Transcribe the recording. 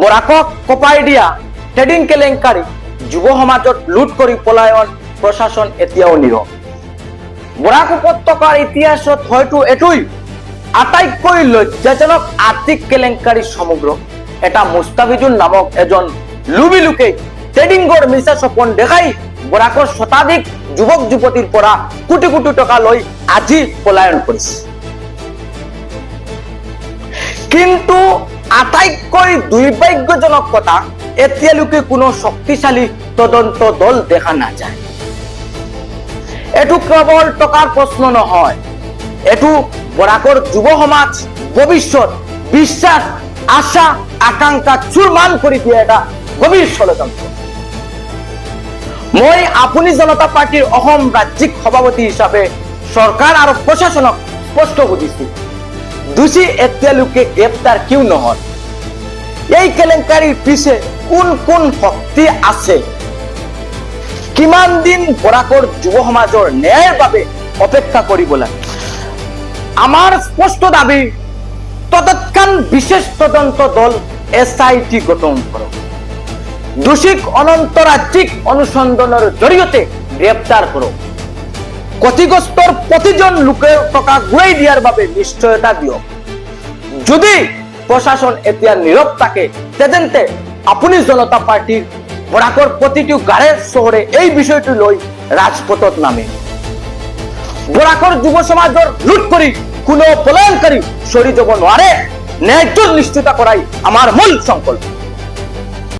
বৰাকক কপাই দিয়া ট্ৰেডিং কেলেংকাৰী যুৱ সমাজত লুট কৰি পলায়ন প্ৰশাসন এতিয়াও নীৰৱ। বৰাক উপত্যকাৰ ইতিহাসত হয়তো এইটোই আটাইতকৈ লজ্জাজনক আৰ্থিক কেলেংকাৰী সমগ্ৰ। এটা মুস্তাফিজুৰ নামক এজন লুবি লোকে ট্ৰেডিংৰ মিছা সপোন দেখাই বৰাকৰ শতাধিক যুৱক যুৱতীৰ পৰা কোটি কোটি টকা লৈ আজি পলায়ন কৰিছে। কিন্তু আটাইতকৈ দুৰ্ভাগ্যজনক কথা, এতিয়ালৈকে কোনো শক্তিশালী তদন্ত দল দেখা নাযায়। এইটো কেৱল টকাৰ প্ৰশ্ন নহয়, এইটো বৰাকৰ যুৱ সমাজ ভৱিষ্যত বিশ্বাস আশা আকাংক্ষা চুৰমান কৰি দিয়া এটা গভীৰ ষড়যন্ত্ৰ। মই আপুনি জনতা পাৰ্টিৰ অসম ৰাজ্যিক সভাপতি হিচাপে চৰকাৰ আৰু প্ৰশাসনক স্পষ্ট বুজিছো, দোষী এতিয়ালৈকে গ্ৰেপ্তাৰ কিয় নহল? এই কেলেংকাৰীৰ পিছে কোন কোন শক্তি আছে? কিমান দিন বৰাকৰ যুৱ সমাজৰ ন্যায়ৰ বাবে অপেক্ষা কৰিব লাগে? আমাৰ স্পষ্ট দাবী, তৎক্ষণ বিশেষ তদন্ত দল SIT গঠন কৰক। দোষীক অনন্ত ৰাজ্যিক অনুসন্ধানৰ জৰিয়তে গ্ৰেপ্তাৰ কৰক। ক্ষতিগ্ৰস্তৰ প্ৰতিজন লোকে টকা ঘূৰাই দিয়াৰ বাবে নিশ্চয়তা দিয়ক। যদি প্ৰশাসন এতিয়া নীৰৱ থাকে, তেন্তে আপুনি জনতা পাৰ্টিৰ বৰাকৰ প্ৰতিটো গাঁৱে চহৰে এই বিষয়টো লৈ ৰাজপথত নামে। বৰাকৰ যুৱ সমাজৰ লুট কৰি কোনো পলায়নকাৰী চৰি যাব নোৱাৰে। ন্যায্য নিশ্চিত কৰাই আমাৰ মূল সংকল্প।